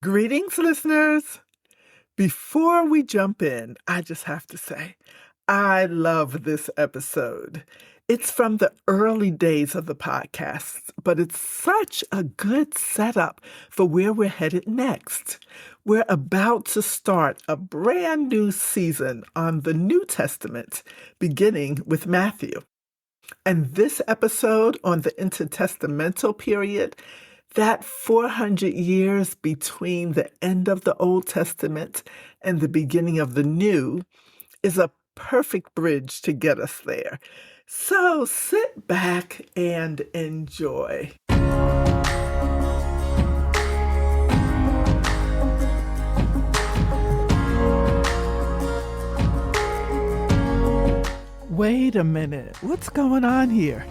Greetings, listeners. Before we jump in, I just have to say, I love this episode. It's from the early days of the podcast, but it's such a good setup for where we're headed next. We're about to start a brand new season on the New Testament, beginning with Matthew. And this episode on the intertestamental period, that 400 years between the end of the Old Testament and the beginning of the New, is a perfect bridge to get us there. So sit back and enjoy. Wait a minute, what's going on here?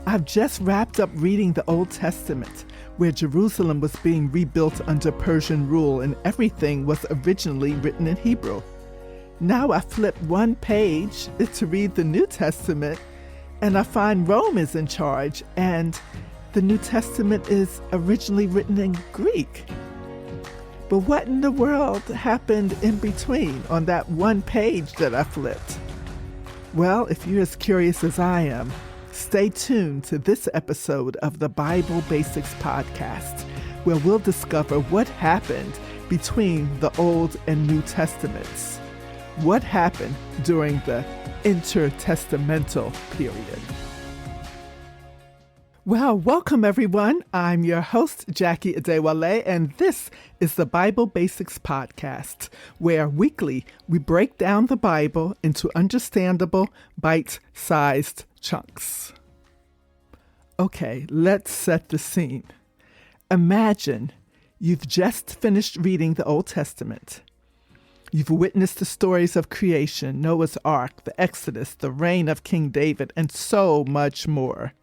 I've just wrapped up reading the Old Testament, where Jerusalem was being rebuilt under Persian rule and everything was originally written in Hebrew. Now I flip one page to read the New Testament and I find Rome is in charge and the New Testament is originally written in Greek. But what in the world happened in between on that one page that I flipped? Well, if you're as curious as I am, stay tuned to this episode of the Bible Basics Podcast, where we'll discover what happened between the Old and New Testaments. What happened during the Intertestamental period. Well, welcome everyone. I'm your host, Jackie Adewale, and this is the Bible Basics Podcast, where weekly we break down the Bible into understandable, bite-sized chunks. Okay, let's set the scene. Imagine you've just finished reading the Old Testament. You've witnessed the stories of creation, Noah's Ark, the Exodus, the reign of King David, and so much more.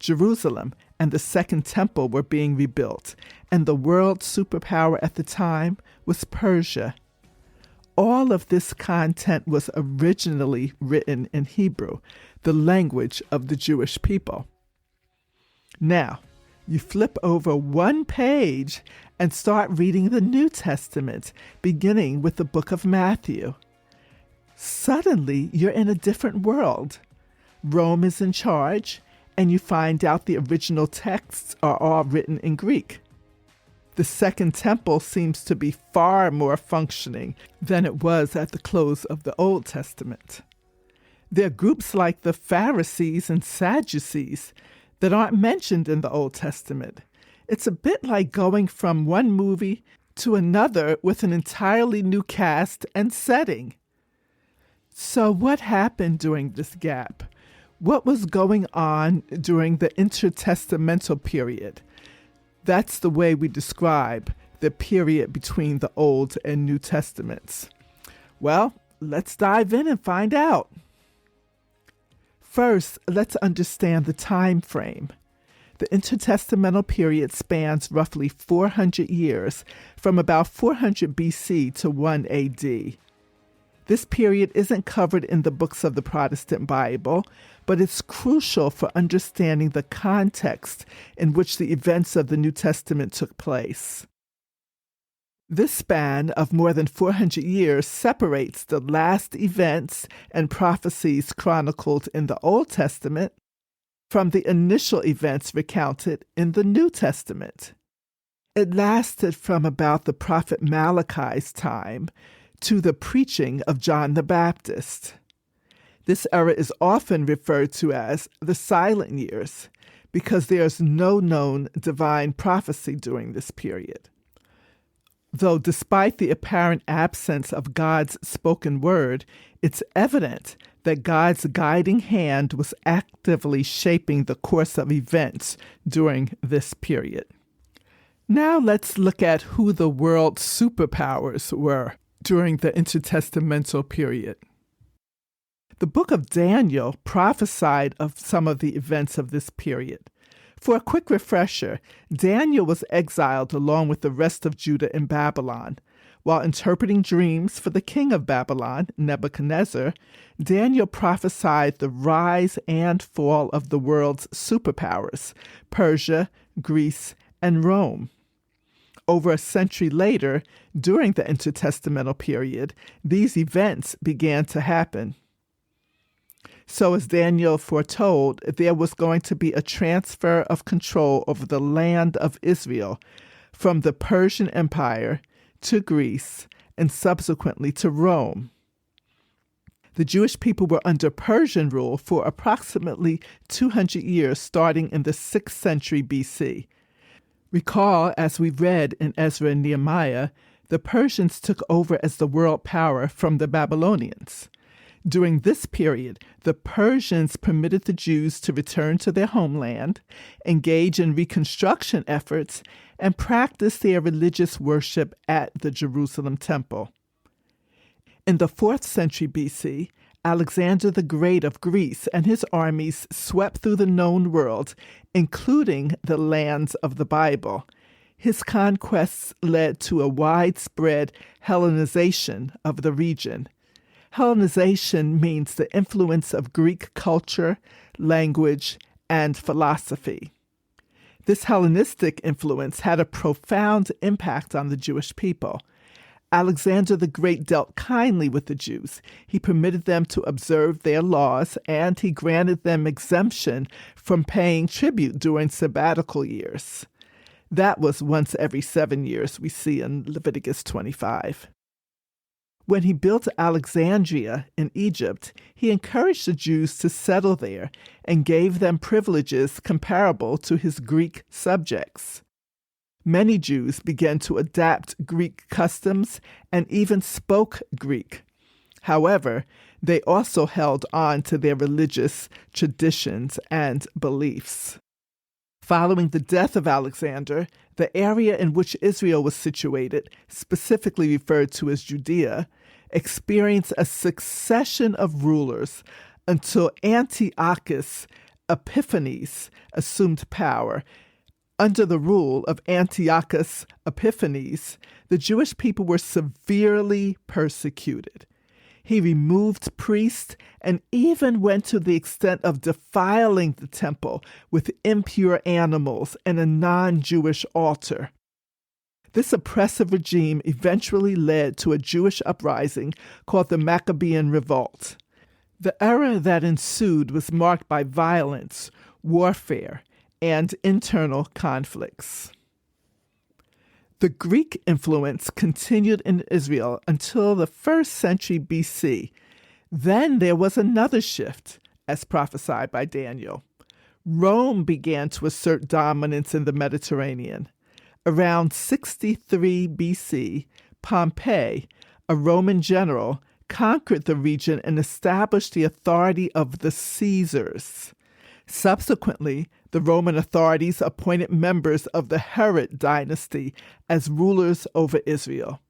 Jerusalem and the Second Temple were being rebuilt, and the world superpower at the time was Persia. All of this content was originally written in Hebrew, the language of the Jewish people. Now, you flip over one page and start reading the New Testament, beginning with the book of Matthew. Suddenly, you're in a different world. Rome is in charge, and you find out the original texts are all written in Greek. The Second Temple seems to be far more functioning than it was at the close of the Old Testament. There are groups like the Pharisees and Sadducees that aren't mentioned in the Old Testament. It's a bit like going from one movie to another with an entirely new cast and setting. So what happened during this gap? What was going on during the intertestamental period? That's the way we describe the period between the Old and New Testaments. Well, let's dive in and find out. First, let's understand the time frame. The intertestamental period spans roughly 400 years, from about 400 BC to 1 AD. This period isn't covered in the books of the Protestant Bible, but it's crucial for understanding the context in which the events of the New Testament took place. This span of more than 400 years separates the last events and prophecies chronicled in the Old Testament from the initial events recounted in the New Testament. It lasted from about the prophet Malachi's time to the preaching of John the Baptist. This era is often referred to as the silent years because there is no known divine prophecy during this period. Though despite the apparent absence of God's spoken word, it's evident that God's guiding hand was actively shaping the course of events during this period. Now let's look at who the world superpowers were during the intertestamental period. The book of Daniel prophesied of some of the events of this period. For a quick refresher, Daniel was exiled along with the rest of Judah in Babylon. While interpreting dreams for the king of Babylon, Nebuchadnezzar, Daniel prophesied the rise and fall of the world's superpowers, Persia, Greece, and Rome. Over a century later, during the intertestamental period, these events began to happen. So as Daniel foretold, there was going to be a transfer of control over the land of Israel from the Persian Empire to Greece and subsequently to Rome. The Jewish people were under Persian rule for approximately 200 years, starting in the 6th century BC. Recall, as we read in Ezra and Nehemiah, the Persians took over as the world power from the Babylonians. During this period, the Persians permitted the Jews to return to their homeland, engage in reconstruction efforts, and practice their religious worship at the Jerusalem temple. In the 4th century BC, Alexander the Great of Greece and his armies swept through the known world, including the lands of the Bible. His conquests led to a widespread Hellenization of the region. Hellenization means the influence of Greek culture, language, and philosophy. This Hellenistic influence had a profound impact on the Jewish people. Alexander the Great dealt kindly with the Jews. He permitted them to observe their laws, and he granted them exemption from paying tribute during sabbatical years. That was once every 7 years, we see in Leviticus 25. When he built Alexandria in Egypt, he encouraged the Jews to settle there and gave them privileges comparable to his Greek subjects. Many Jews began to adapt Greek customs and even spoke Greek. However, they also held on to their religious traditions and beliefs. Following the death of Alexander, the area in which Israel was situated, specifically referred to as Judea, experienced a succession of rulers until Antiochus Epiphanes assumed power. Under the rule of Antiochus Epiphanes, the Jewish people were severely persecuted. He removed priests and even went to the extent of defiling the temple with impure animals and a non-Jewish altar. This oppressive regime eventually led to a Jewish uprising called the Maccabean Revolt. The era that ensued was marked by violence, warfare, and internal conflicts. The Greek influence continued in Israel until the 1st century BC. Then there was another shift, as prophesied by Daniel. Rome began to assert dominance in the Mediterranean. Around 63 BC, Pompey, a Roman general, conquered the region and established the authority of the Caesars. Subsequently, the Roman authorities appointed members of the Herod dynasty as rulers over Israel.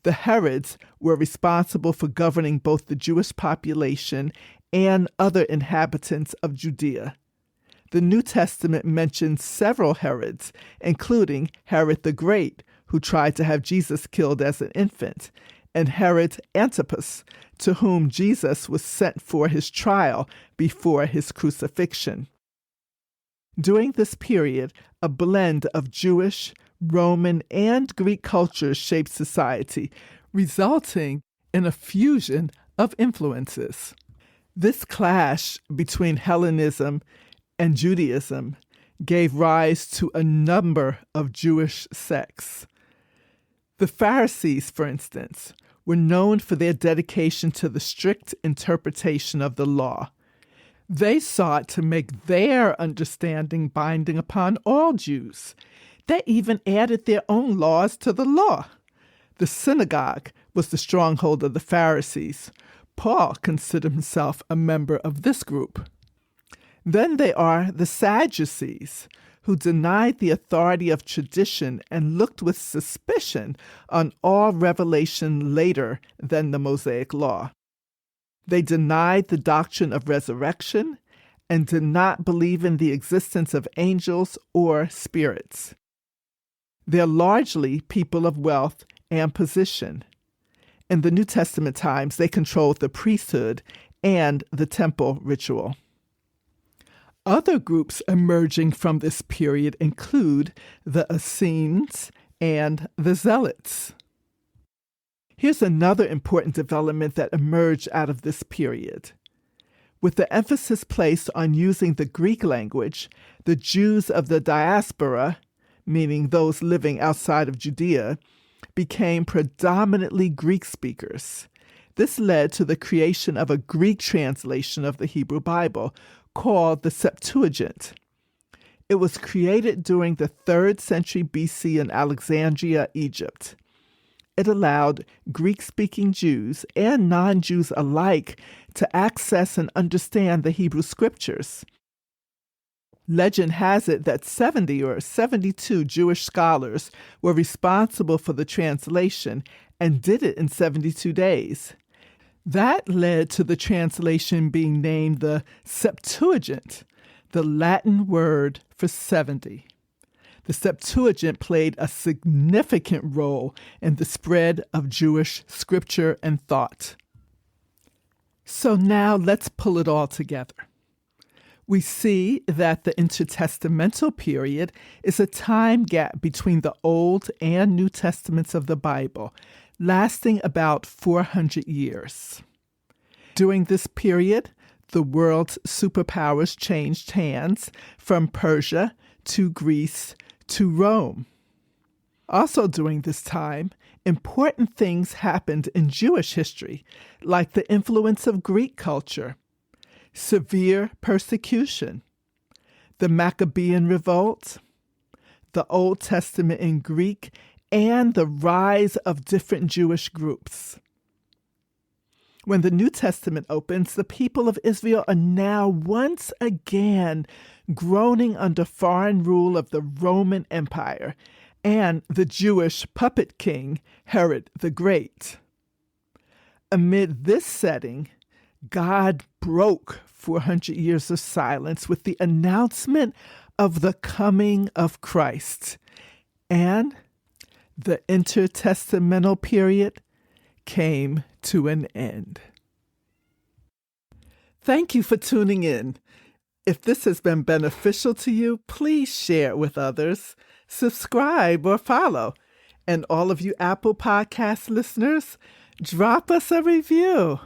The Herods were responsible for governing both the Jewish population and other inhabitants of Judea. The New Testament mentions several Herods, including Herod the Great, who tried to have Jesus killed as an infant, and Herod Antipas, to whom Jesus was sent for his trial before his crucifixion. During this period, a blend of Jewish, Roman, and Greek cultures shaped society, resulting in a fusion of influences. This clash between Hellenism and Judaism gave rise to a number of Jewish sects. The Pharisees, for instance, were known for their dedication to the strict interpretation of the law. They sought to make their understanding binding upon all Jews. They even added their own laws to the law. The synagogue was the stronghold of the Pharisees. Paul considered himself a member of this group. Then there are the Sadducees, who denied the authority of tradition and looked with suspicion on all revelation later than the Mosaic Law. They denied the doctrine of resurrection and did not believe in the existence of angels or spirits. They're largely people of wealth and position. In the New Testament times, they controlled the priesthood and the temple ritual. Other groups emerging from this period include the Essenes and the Zealots. Here's another important development that emerged out of this period. With the emphasis placed on using the Greek language, the Jews of the diaspora, meaning those living outside of Judea, became predominantly Greek speakers. This led to the creation of a Greek translation of the Hebrew Bible called the Septuagint. It was created during the 3rd century BC in Alexandria, Egypt. It allowed Greek-speaking Jews and non-Jews alike to access and understand the Hebrew Scriptures. Legend has it that 70 or 72 Jewish scholars were responsible for the translation and did it in 72 days. That led to the translation being named the Septuagint, the Latin word for 70. The Septuagint played a significant role in the spread of Jewish scripture and thought. So now let's pull it all together. We see that the intertestamental period is a time gap between the Old and New Testaments of the Bible, lasting about 400 years. During this period, the world's superpowers changed hands from Persia to Greece to Rome. Also during this time, important things happened in Jewish history, like the influence of Greek culture, severe persecution, the Maccabean revolt, the Old Testament in Greek, and the rise of different Jewish groups. When the New Testament opens, the people of Israel are now once again groaning under foreign rule of the Roman Empire and the Jewish puppet king, Herod the Great. Amid this setting, God broke 400 years of silence with the announcement of the coming of Christ, and the intertestamental period came to an end. Thank you for tuning in. If this has been beneficial to you, please share it with others, subscribe or follow. And all of you Apple Podcast listeners, drop us a review.